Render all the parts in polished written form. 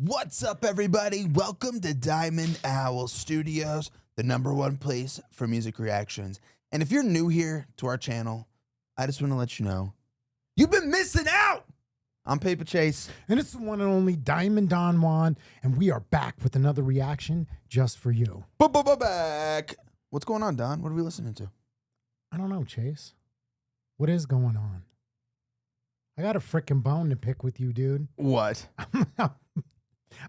What's up, everybody? Welcome to Diamond Owl Studios, the #1 place for music reactions. And if you're new here to our channel, I just want to let you know, you've been missing out! I'm Paper Chase. And it's the one and only Diamond Don Juan, and we are back with another reaction just for you. Back! What's going on, Don? What are we listening to? I don't know, Chase. What is going on? I got a frickin' bone to pick with you, dude. What?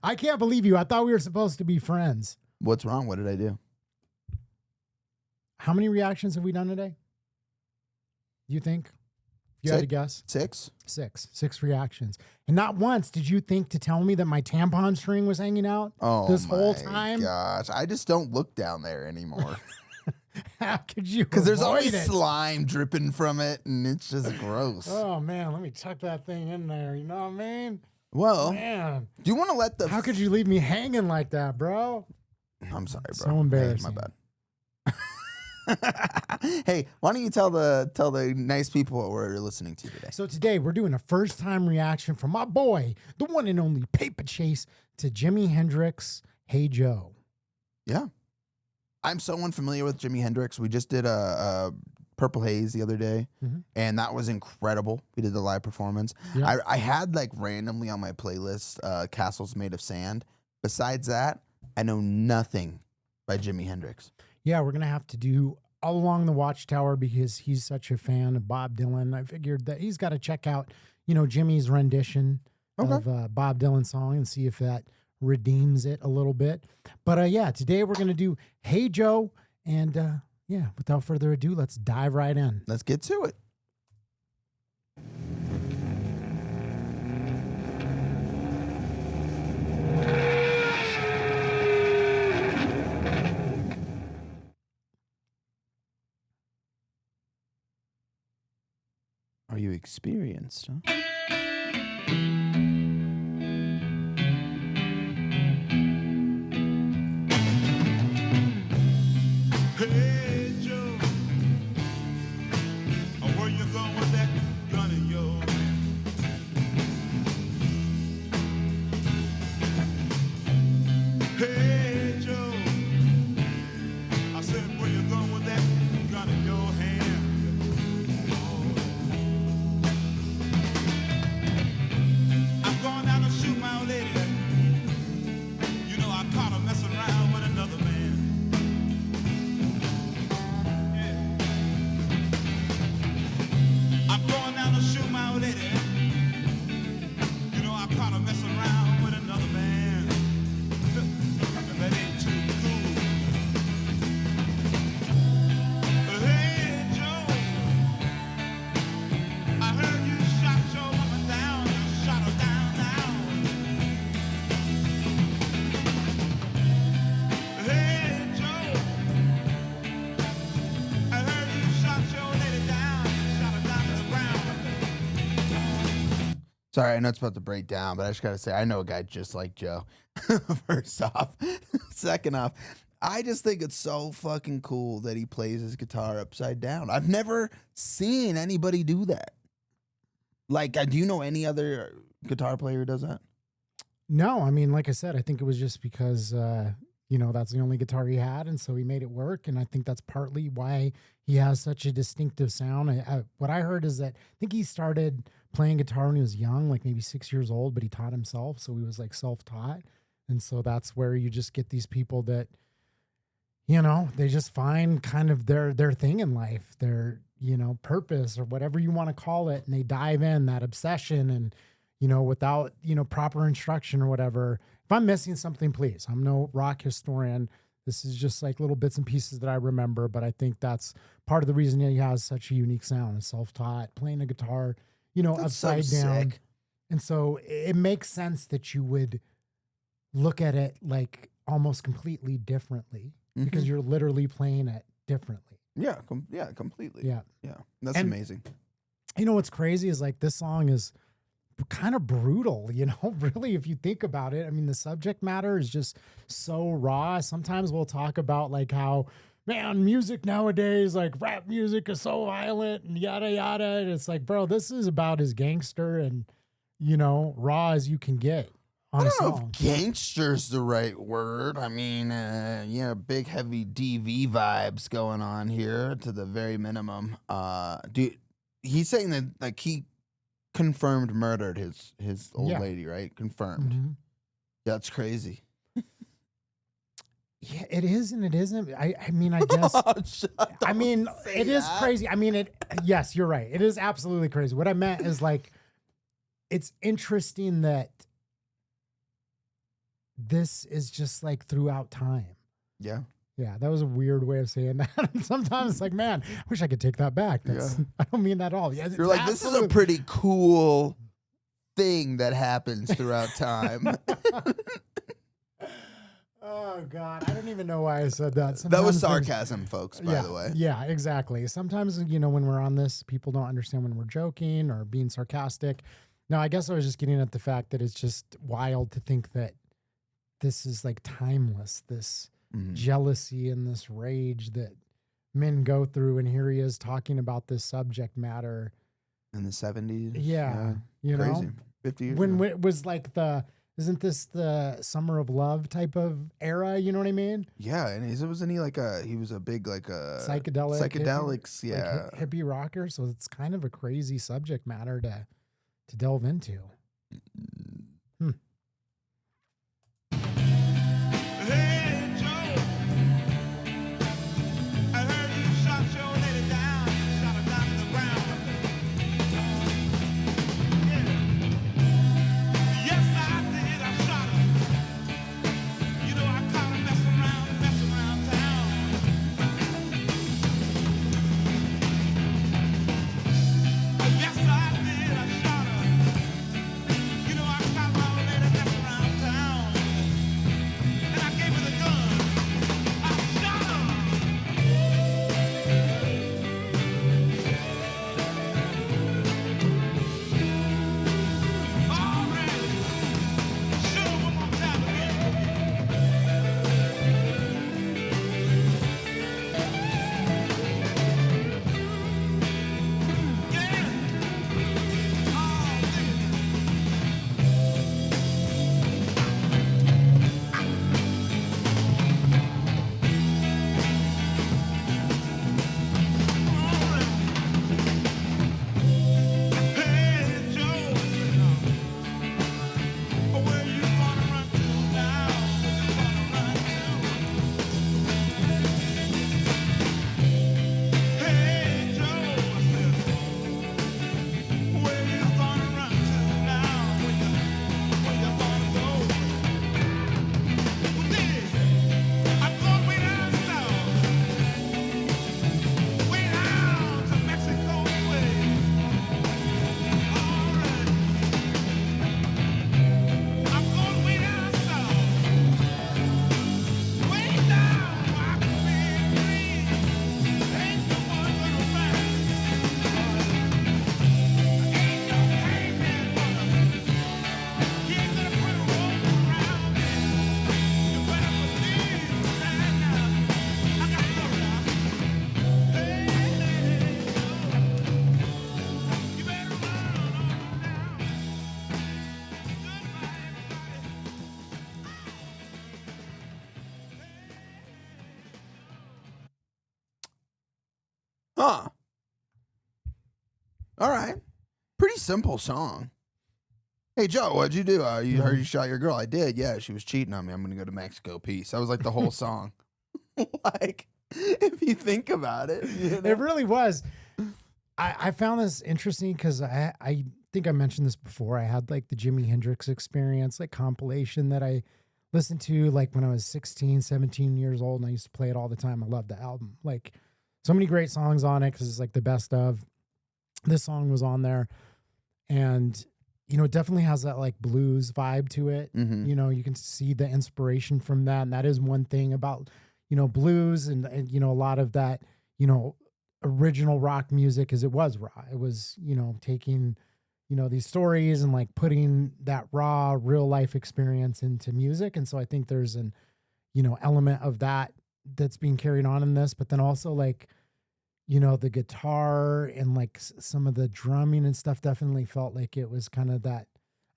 I can't believe you. I thought we were supposed to be friends. What's wrong? What did I do? How many reactions have we done today? You think? You had to guess? Six. Six reactions. And not once did you think to tell me that my tampon string was hanging out this whole time? Gosh, I just don't look down there anymore. How could you? Because there's always slime dripping from it, and it's just gross. Oh, man, let me tuck that thing in there. You know what I mean? Well, man, do you want to let the... How could you leave me hanging like that, bro? I'm sorry, bro. So embarrassing. Hey, my bad. Hey, why don't you tell the nice people what we're listening to today? So today we're doing a first time reaction from my boy, the one and only Paper Chase, to Jimi Hendrix, Hey Joe. Yeah. I'm so unfamiliar with Jimi Hendrix. We just did a Purple Haze the other day, and that was incredible. We did the live performance. Yeah. I had like randomly on my playlist Castles Made of Sand. Besides that, I know nothing by Jimi Hendrix. Yeah, we're going to have to do All Along the Watchtower because he's such a fan of Bob Dylan. I figured that he's got to check out, you know, Jimmy's rendition of Bob Dylan's song and see if that redeems it a little bit. But yeah, today we're going to do Hey Joe. And yeah, without further ado, let's dive right in. Let's get to it. Are you experienced, huh? Hey Joe, where you going with that gun of yours? Hey Joe, I said, where you going with that gun in your hand? I'm going down to shoot my old lady. You know I caught her messing around with another man. I'm going down to shoot my old lady. You know I caught her messing around with another man. And that ain't too cool. Hey Joe, I heard you shot your woman down. You shot her down now. Hey Joe, I heard you shot your lady down. Sorry, I know it's about to break down, but I just got to say, I know a guy just like Joe. First off. Second off, I just think it's so fucking cool that he plays his guitar upside down. I've never seen anybody do that. Like, do you know any other guitar player who does that? No, I mean, like I said, I think it was just because, you know, that's the only guitar he had, and so he made it work, and I think that's partly why he has such a distinctive sound. What I heard is that I think he started playing guitar when he was young, like maybe 6 years old, but he taught himself, so he was like self-taught, and so that's where you just get these people that, you know, they just find kind of their thing in life, their, you know, purpose or whatever you want to call it, and they dive in, that obsession, and, you know, without, you know, proper instruction or whatever. If I'm missing something, please. I'm no rock historian. This is just like little bits and pieces that I remember, but I think that's part of the reason he has such a unique sound. Self-taught, playing a guitar, you know, that's upside down. Sick. And so it makes sense that you would look at it like almost completely differently because you're literally playing it differently. Yeah, yeah, completely. Yeah. Yeah. That's amazing. You know, what's crazy is like this song is kind of brutal, you know, really, if you think about it. I mean, the subject matter is just so raw. Sometimes we'll talk about like how, man, music nowadays, like rap music is so violent and yada, yada. And it's like, bro, this is about as gangster and, you know, raw as you can get on I a don't know song. if gangster's the right word. I mean, big heavy DV vibes going on here to the very minimum. He's saying that like he confirmed murdered his old Yeah. lady, right? Confirmed. Mhm. That's crazy. Yeah, it is and it isn't. I mean, I guess. I mean, it is crazy. I mean, yes, you're right. It is absolutely crazy. What I meant is like, it's interesting that this is just like throughout time. Yeah. Yeah, that was a weird way of saying that. Sometimes it's like, man, I wish I could take that back. That's, I don't mean that at all. Yeah, You're like, this is a pretty cool thing that happens throughout time. Oh God, I don't even know why I said that. That was Sometimes sarcasm, folks, by the way. Yeah, exactly. Sometimes, when we're on this, people don't understand when we're joking or being sarcastic. No, I guess I was just getting at the fact that it's just wild to think that this is like timeless, this jealousy and this rage that men go through. And here he is talking about this subject matter. In the 70s. Yeah. You Crazy. know, 50 years when ago. it was like isn't this the Summer of Love type of era? You know what I mean? Yeah, and wasn't he like he was a big like a hippie, psychedelics, yeah. like hippie rocker. So it's kind of a crazy subject matter to delve into. Hey, Joe, I heard you shot your lady down. You shot her down to the ground. Yeah. Yes, I did. I shot her. You know, I caught her messing around town. Yes, I did. I shot her. You know, I caught my old lady messing around town. And I gave her the gun. I shot her. All right. Show 'em one more time again. Yeah. Oh, nigga. Hey, Joe, where you gonna run to now? Where you gonna run to? Hey, Joe, where you gonna run to now? Where you gonna go? Well, dig, I'm going way down south, way down to Mexico way. All right. I'm going way down south, way down where I can be free. Ain't no one gonna find me. Ain't no hangman gonna. He ain't gonna put a rope around me. You better believe that now. I gotta go now. Hey, you better run on down. Goodbye, everybody. Huh. All right. Pretty simple song. Hey, Joe, what'd you do? You heard you shot your girl. I did. Yeah, she was cheating on me. I'm going to go to Mexico. Peace. That was like the whole song. Like, if you think about it. You know? It really was. I found this interesting because I think I mentioned this before. I had like the Jimi Hendrix Experience, like compilation that I listened to like when I was 16, 17 years old. And I used to play it all the time. I loved the album. Like so many great songs on it because it's like the best of. This song was on there. And, it definitely has that like blues vibe to it. Mhm. You can see the inspiration from that. And that is one thing about, blues and a lot of that, original rock music is it was raw. It was, taking, these stories and like putting that raw real life experience into music. And so I think there's an, element of that that's being carried on in this, but then also like, the guitar and like some of the drumming and stuff definitely felt like it was kind of that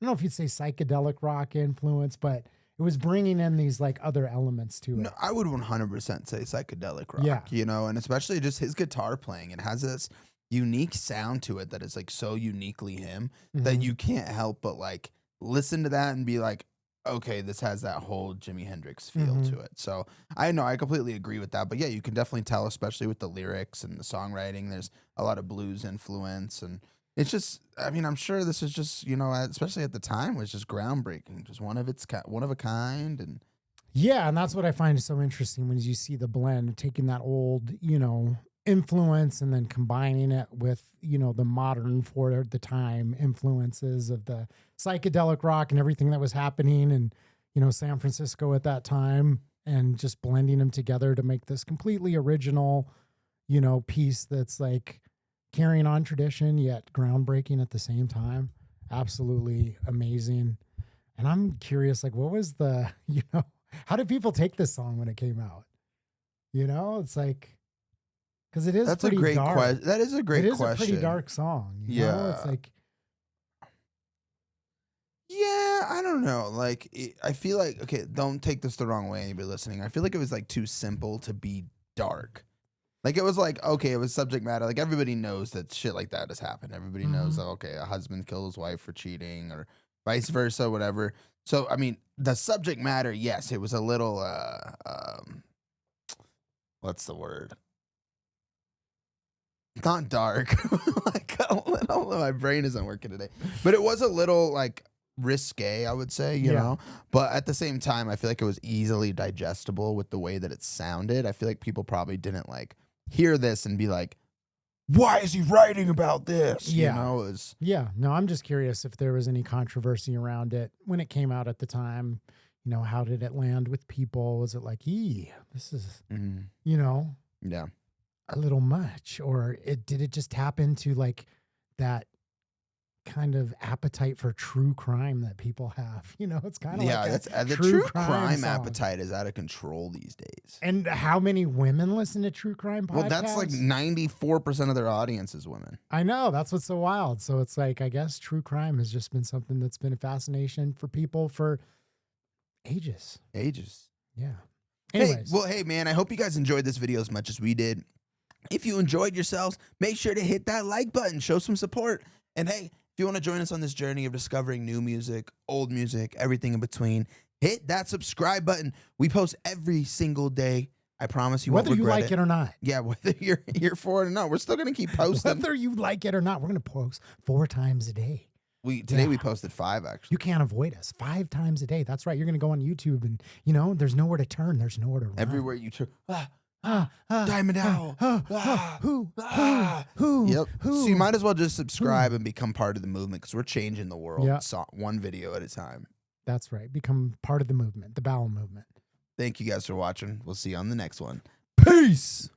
don't know if you'd say psychedelic rock influence, but it was bringing in these like other elements to it. No, I would 100% say psychedelic rock, Yeah. you know, and especially just his guitar playing. It has this unique sound to it that is like so uniquely him that Mhm. you can't help but like listen to that and be like, okay, this has that whole Jimi Hendrix feel Mhm. to it. So I know I completely agree with that. But yeah, you can definitely tell, especially with the lyrics and the songwriting, there's a lot of blues influence. And it's just, I mean, I'm sure this is just, you know, especially at the time, was just groundbreaking, just one of a kind. And Yeah, and that's what I find so interesting when you see the blend, taking that old, influence and then combining it with, the modern for the time influences of the psychedelic rock and everything that was happening and, San Francisco at that time and just blending them together to make this completely original, piece that's like carrying on tradition yet groundbreaking at the same time. Absolutely amazing. And I'm curious, like, what was the, how did people take this song when it came out? It's like, because it is that's a pretty great dark. question. That is a great It is question. a pretty dark song. It's Yeah. like, Yeah, I don't know. Like, I feel like, okay, don't take this the wrong way, anybody listening. I feel like it was like too simple to be dark. Like, it was like, okay, it was subject matter. Like, everybody knows that shit like that has happened. Everybody knows that, okay, a husband killed his wife for cheating or vice versa, whatever. So, I mean, the subject matter, yes, it was a little, what's the word? Not dark. Like, I don't know, my brain isn't working today. But it was a little, like, risque, I would say, you know? But at the same time, I feel like it was easily digestible with the way that it sounded. I feel like people probably didn't, like, hear this and be like, why is he writing about this? Yeah. You know, it was, yeah, no, I'm just curious if there was any controversy around it when it came out at the time. How did it land with people? Was it like, this is, yeah. a little much? Or did it just tap into like that kind of appetite for true crime that people have? It's kind of Yeah, like that's a the true crime song. appetite is out of control these days. And how many women listen to true crime podcasts? Well, that's like 94% of their audience is women. I know, that's what's so wild. So it's like, I guess true crime has just been something that's been a fascination for people for ages. Yeah. Anyways. Hey, man, I hope you guys enjoyed this video as much as we did. If you enjoyed yourselves, make sure to hit that like button, show some support. And hey, if you want to join us on this journey of discovering new music, old music, everything in between, hit that subscribe button. We post every single day. I promise you won't whether you regret like it or not. Yeah, whether you're here for it or not, we're still going to keep posting. Whether you like it or not, we're going to post 4 times a day. Today we posted 5, actually. You can't avoid us 5 times a day. That's right. You're going to go on YouTube and, there's nowhere to turn. There's nowhere to run. Everywhere you turn. Diamond Owl. Who? Yep. So you might as well just subscribe and become part of the movement because we're changing the world one video at a time. That's right. Become part of the movement, the bowel movement. Thank you guys for watching. We'll see you on the next one. Peace.